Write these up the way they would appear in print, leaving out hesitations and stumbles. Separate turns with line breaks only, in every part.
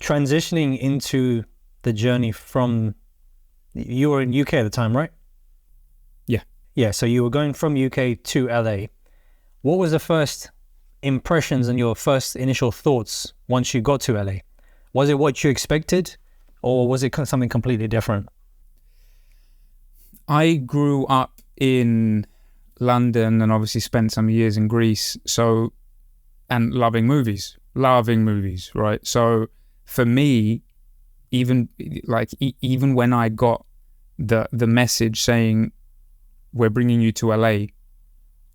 transitioning into the journey from, you were in UK at the time, right?
Yeah.
Yeah, so you were going from UK to LA. What was the first impressions and your first initial thoughts once you got to LA? Was it what you expected, or was it something completely different?
I grew up in London and obviously spent some years in Greece, and loving movies, right? So for me, even when I got the message saying we're bringing you to LA,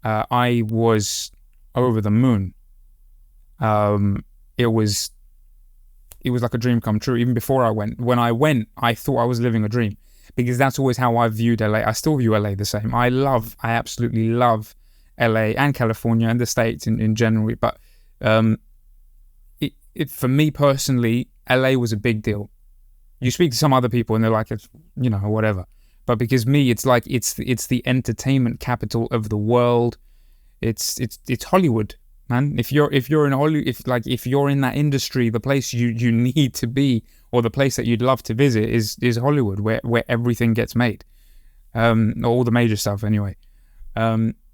I was over the moon. It was like a dream come true. Even before I went, when I went, I thought I was living a dream, because that's always how I viewed LA. I still view LA the same. I absolutely love LA and California and the States in general. But for me personally, LA was a big deal. You speak to some other people and they're like, it's, whatever. But because me, it's like it's the entertainment capital of the world. It's Hollywood, man. If you're in Hollywood, if you're in that industry, the place you need to be, or the place that you'd love to visit is Hollywood, where everything gets made, all the major stuff anyway.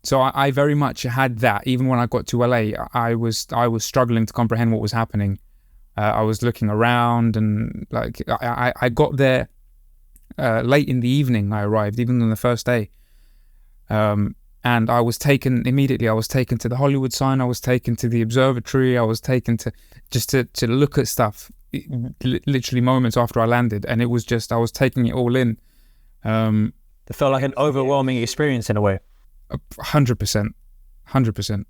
So I very much had that. Even when I got to LA, I was struggling to comprehend what was happening. I was looking around, and I got there late in the evening. I arrived, even on the first day. And I was taken immediately. I was taken to the Hollywood sign. I was taken to the observatory. I was taken to just to look at stuff. Literally moments after I landed, and it was just, I was taking it all in.
It felt like an overwhelming experience in a way.
100%.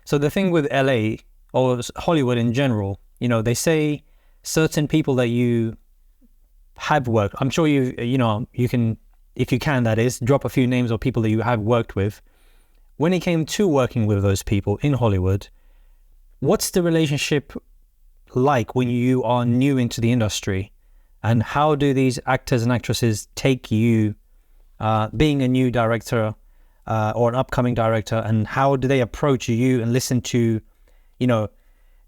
So the thing with LA, or Hollywood in general, they say certain people that you have worked, I'm sure you can, if you can, that is, drop a few names of people that you have worked with. When it came to working with those people in Hollywood, what's the relationship like when you are new into the industry, and how do these actors and actresses take you being a new director or an upcoming director, and how do they approach you and listen to, do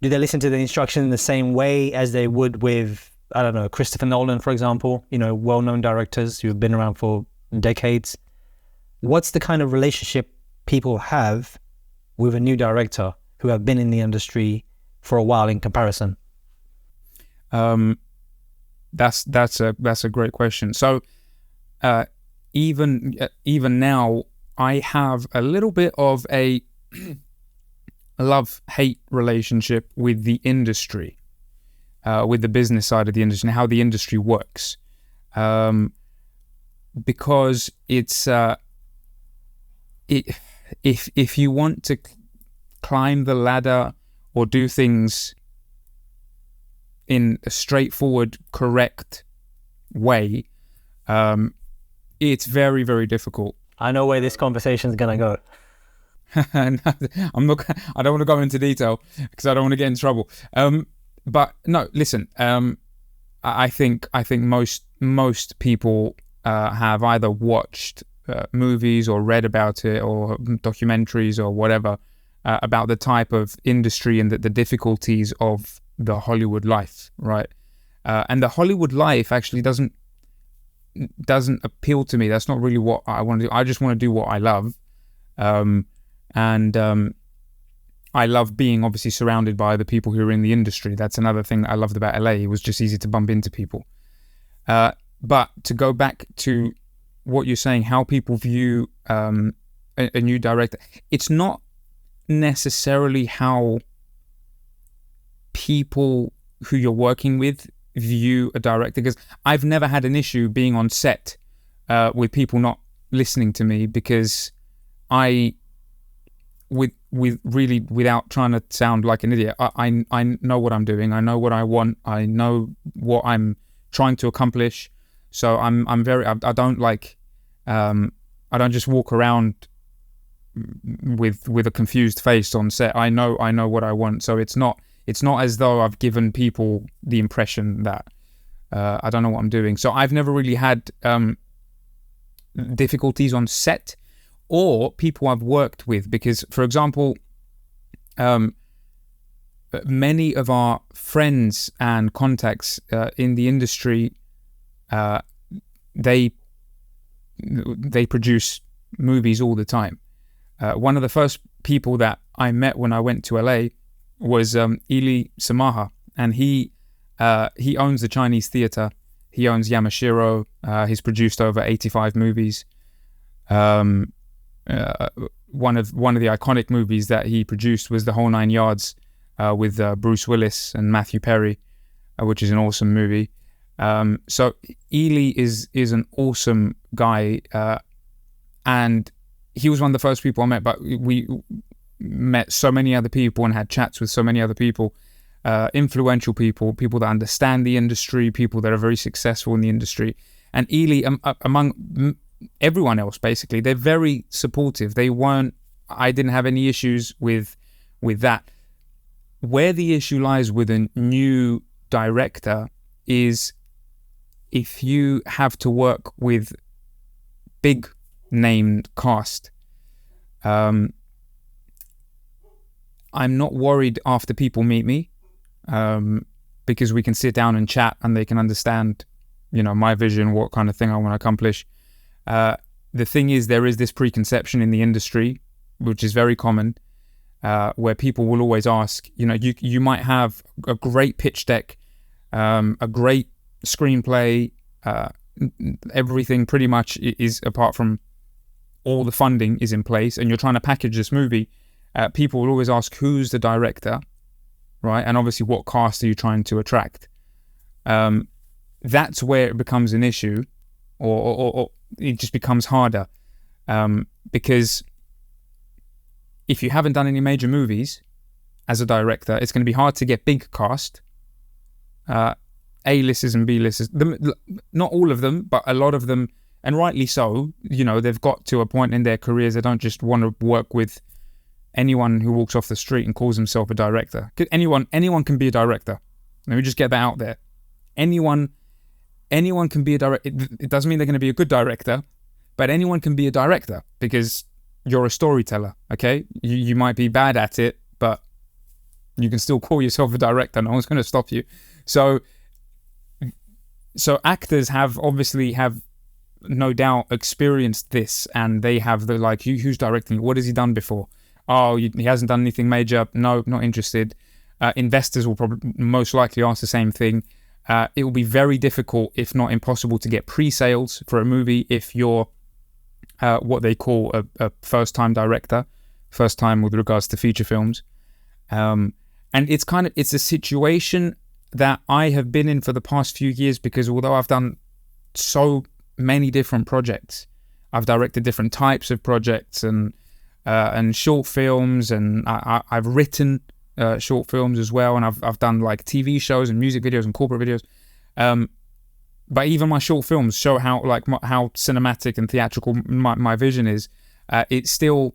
they listen to the instruction in the same way as they would with, I don't know, Christopher Nolan, for example, well-known directors who have been around for decades? What's the kind of relationship people have with a new director who have been in the industry for a while in comparison?
That's a great question. So even now, I have a little bit of a love-hate relationship with the industry, with the business side of the industry and how the industry works, because it's if you want to climb the ladder or do things in a straightforward, correct way, it's very, very difficult.
I know where this conversation is going to go.
I don't want to go into detail because I don't want to get in trouble. But no, listen. I think most people have either watched movies or read about it, or documentaries or whatever, about the type of industry and the difficulties of the Hollywood life, right? And the Hollywood life actually doesn't appeal to me. That's not really what I want to do. I just want to do what I love. And I love being obviously surrounded by the people who are in the industry. That's another thing that I loved about LA. It was just easy to bump into people. But to go back to what you're saying, how people view a new director, it's not necessarily how people who you're working with view a director, because I've never had an issue being on set with people not listening to me, because without trying to sound like an idiot, I know what I'm doing. I know what I want. I know what I'm trying to accomplish. So I don't just walk around with a confused face on set. I know what I want. So it's not as though I've given people the impression that I don't know what I'm doing. So I've never really had difficulties on set or people I've worked with, because, for example, many of our friends and contacts in the industry, they produce movies all the time. One of the first people that I met when I went to LA was Ili Samaha, and he owns the Chinese theater. He owns Yamashiro. He's produced over 85 movies. One of the iconic movies that he produced was The Whole Nine Yards, with Bruce Willis and Matthew Perry, which is an awesome movie. So Ely is an awesome guy, and he was one of the first people I met, but we met so many other people and had chats with so many other people, influential people that understand the industry, people that are very successful in the industry. And Ely, among everyone else, basically, they're very supportive. I didn't have any issues with that. Where the issue lies with a new director is if you have to work with big named cast. I'm not worried after people meet me, because we can sit down and chat and they can understand, my vision, what kind of thing I want to accomplish. The thing is, there is this preconception in the industry, which is very common, where people will always ask, you might have a great pitch deck, a great screenplay, everything pretty much is, apart from all the funding is in place, and you're trying to package this movie. People will always ask, who's the director, right? And obviously, what cast are you trying to attract? That's where it becomes an issue, or it just becomes harder, because if you haven't done any major movies as a director, it's going to be hard to get big cast, A-listers and B-listers. Not all of them, but a lot of them, and rightly so. They've got to a point in their careers they don't just want to work with anyone who walks off the street and calls himself a director. Anyone can be a director. Let me just get that out there. Anyone can be a director. It doesn't mean they're going to be a good director, but anyone can be a director because you're a storyteller, okay? You might be bad at it, but you can still call yourself a director. No one's going to stop you. So actors have no doubt experienced this, and they have the who's directing? What has he done before? Oh, he hasn't done anything major. No, not interested. Investors will probably most likely ask the same thing. It will be very difficult, if not impossible, to get pre-sales for a movie if you're what they call a first-time director, first time with regards to feature films. And it's a situation that I have been in for the past few years, because although I've done so many different projects, I've directed different types of projects and short films, and I've written short films as well, and I've done TV shows and music videos and corporate videos. But even my short films show how cinematic and theatrical my vision is. It still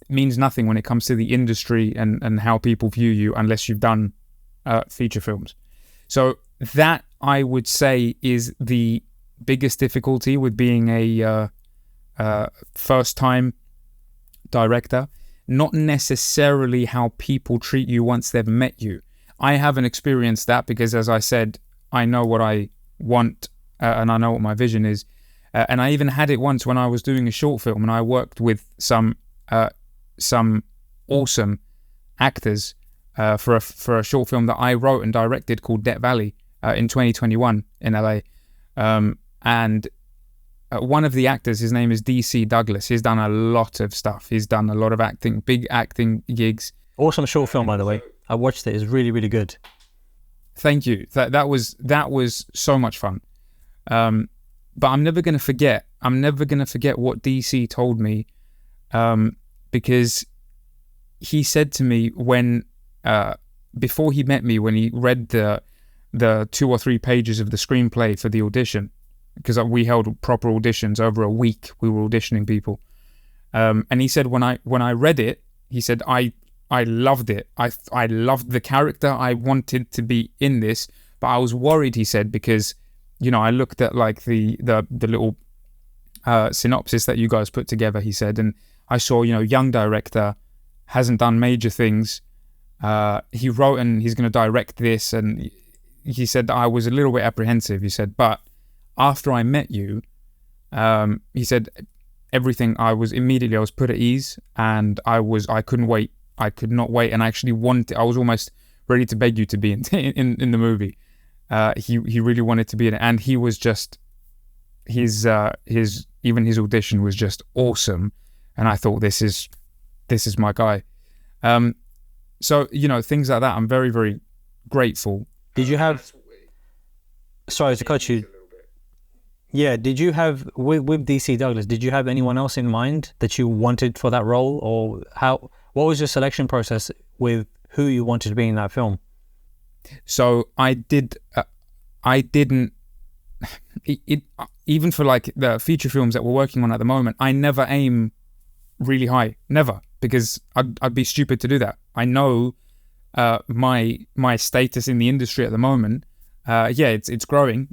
means nothing when it comes to the industry and how people view you unless you've done feature films. So that, I would say, is the biggest difficulty with being a first-time director. Not necessarily how people treat you once they've met you. I haven't experienced that because, as I said, I know what I want and I know what my vision is. And I even had it once when I was doing a short film, and I worked with some awesome actors for a short film that I wrote and directed called Debt Valley in 2021 in LA. And one of the actors, his name is DC Douglas. He's done a lot of stuff. He's done a lot of acting, big acting gigs.
Awesome short film, by the way. I watched it. It's really, really good.
Thank you. That was so much fun. But I'm never going to forget. I'm never going to forget what DC told me, because he said to me when before he met me, when he read the 2 or 3 pages of the screenplay for the audition, because we held proper auditions over a week. We were auditioning people, and he said when I read it, he said I loved it. I loved the character. I wanted to be in this, but I was worried, he said, because I looked at the little synopsis that you guys put together, he said, and I saw young director, hasn't done major things, he wrote and he's going to direct this. And he said that I was a little bit apprehensive. He said, but after I met you, he said everything, I was put at ease, and I couldn't wait. I could not wait, and I actually I was almost ready to beg you to be in the movie. He really wanted to be in it, and he was just his audition was just awesome, and I thought this is my guy. So things like that, I'm very, very grateful.
Did you have? Sorry to cut you. Yeah, did you have with DC Douglas? Did you have anyone else in mind that you wanted for that role, or what was your selection process with who you wanted to be in that film?
So I didn't. Even for like the feature films that we're working on at the moment, I never aim really high, never, because I'd be stupid to do that. I know my status in the industry at the moment. It's growing,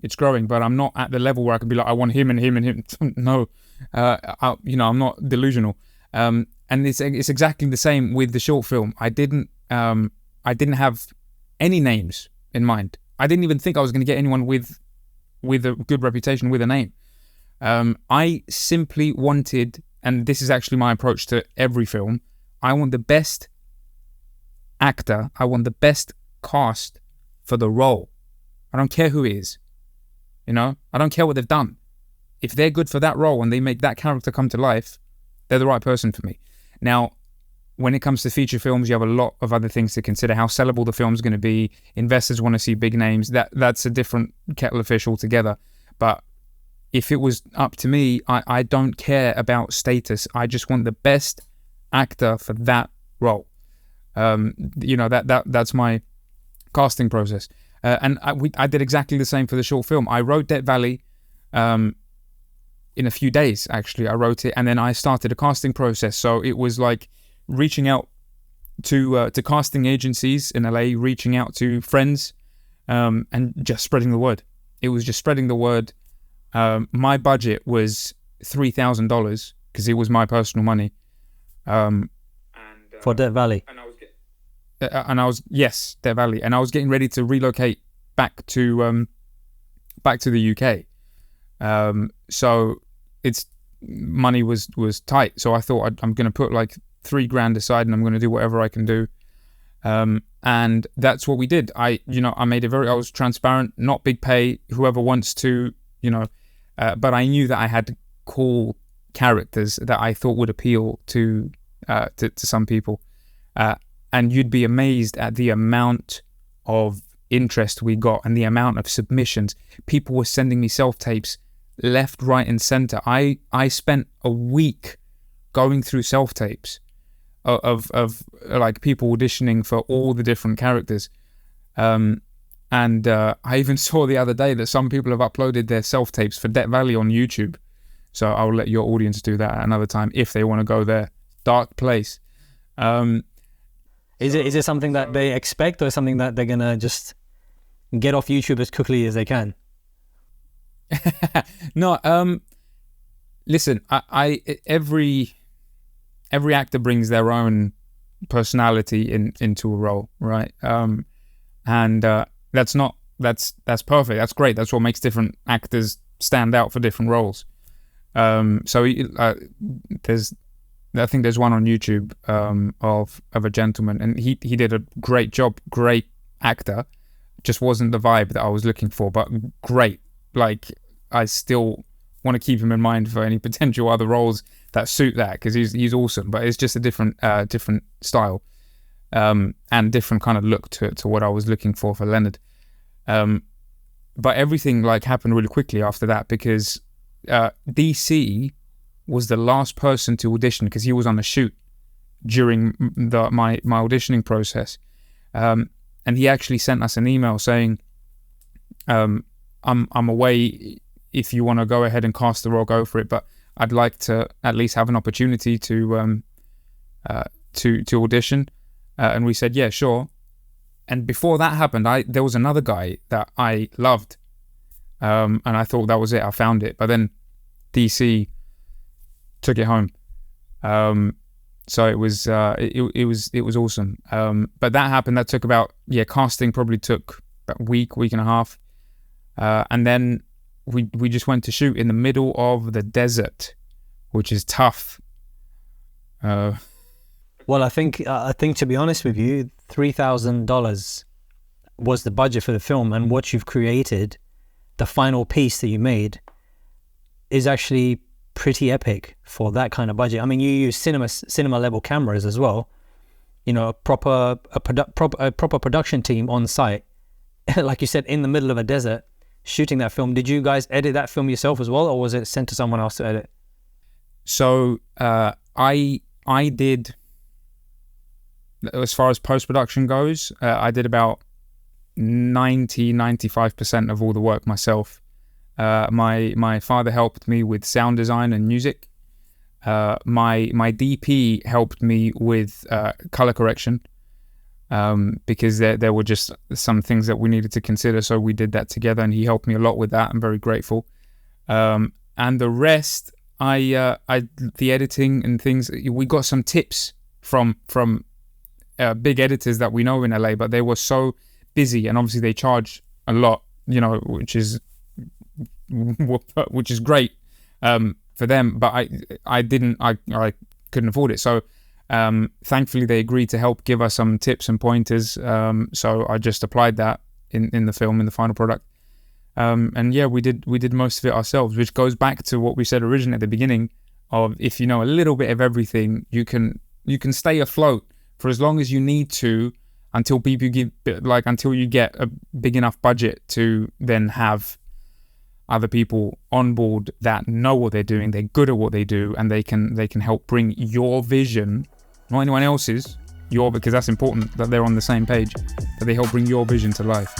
but I'm not at the level where I can be like, I want him and him and him. No, I'm not delusional. And it's exactly the same with the short film. I didn't have any names in mind. I didn't even think I was going to get anyone with a good reputation, with a name. I simply wanted, and this is actually my approach to every film, I want the best actor, I want the best cast for the role. I don't care who it is. I don't care what they've done. If they're good for that role and they make that character come to life, they're the right person for me. Now, when it comes to feature films, you have a lot of other things to consider. How sellable the film's going to be. Investors want to see big names. That's a different kettle of fish altogether. But if it was up to me, I don't care about status. I just want the best actor for that role. That's my casting process. And I did exactly the same for the short film. I wrote Death Valley in a few days, actually. I wrote it, and then I started a casting process. So it was like reaching out to casting agencies in LA, reaching out to friends, and just spreading the word. It was just spreading the word. My budget was $3,000 because it was my personal money.
For Death Valley.
Yes, Death Valley, and I was getting ready to relocate back to the UK. So it's money was tight. So I thought I'm going to put like $3,000 aside, and I'm going to do whatever I can do. And that's what we did. I was transparent, not big pay. Whoever wants to, but I knew that I had cool characters that I thought would appeal to some people. And you'd be amazed at the amount of interest we got and the amount of submissions. People were sending me self-tapes left, right, and center. I spent a week going through self-tapes of like people auditioning for all the different characters. And I even saw the other day that some people have uploaded their self-tapes for Death Valley on YouTube. So I'll let your audience do that at another time if they want to go there. Dark place.
Is it something that they expect, or something that they're gonna just get off YouTube as quickly as they can?
No, listen, every actor brings their own personality into a role, right? And that's perfect. That's great. That's what makes different actors stand out for different roles. I think there's one on YouTube of a gentleman, and he did a great job, great actor. Just wasn't the vibe that I was looking for, but great. Like, I still want to keep him in mind for any potential other roles that suit that, because he's awesome. But it's just a different style and different kind of look to what I was looking for Leonard. But everything like happened really quickly after that, because DC was the last person to audition, because he was on a shoot during my auditioning process, and he actually sent us an email saying, I'm away. If you want to go ahead and cast the role, go for it, but I'd like to at least have an opportunity to audition. And we said, yeah, sure. And before that happened, there was another guy that I loved, and I thought that was it. I found it, but then DC took it home. So it was awesome. But that happened. That took about casting probably took about a week and a half, and then we just went to shoot in the middle of the desert, which is tough.
Well, I think to be honest with you, $3,000 was the budget for the film, and what you've created, the final piece that you made, is actually pretty epic for that kind of budget. I mean, you use cinema level cameras as well. You know, a proper production team on site, like you said, in the middle of a desert, shooting that film. Did you guys edit that film yourself as well, or was it sent to someone else to edit?
So I did, as far as post-production goes, I did about 95% of all the work myself. My father helped me with sound design and music. My DP helped me with color correction, because there were just some things that we needed to consider, so we did that together, and he helped me a lot with that. I'm very grateful. And the rest, the editing and things, we got some tips from big editors that we know in LA, but they were so busy, and obviously they charge a lot, you know, which is great for them, but I couldn't afford it. So thankfully they agreed to help give us some tips and pointers. So I just applied that in the film, in the final product. And yeah, we did most of it ourselves, which goes back to what we said originally at the beginning of, if you know a little bit of everything, you can stay afloat for as long as you need to, until until you get a big enough budget to then have other people on board that know what they're doing, they're good at what they do, and they can help bring your vision, not anyone else's, because that's important that they're on the same page, that they help bring your vision to life.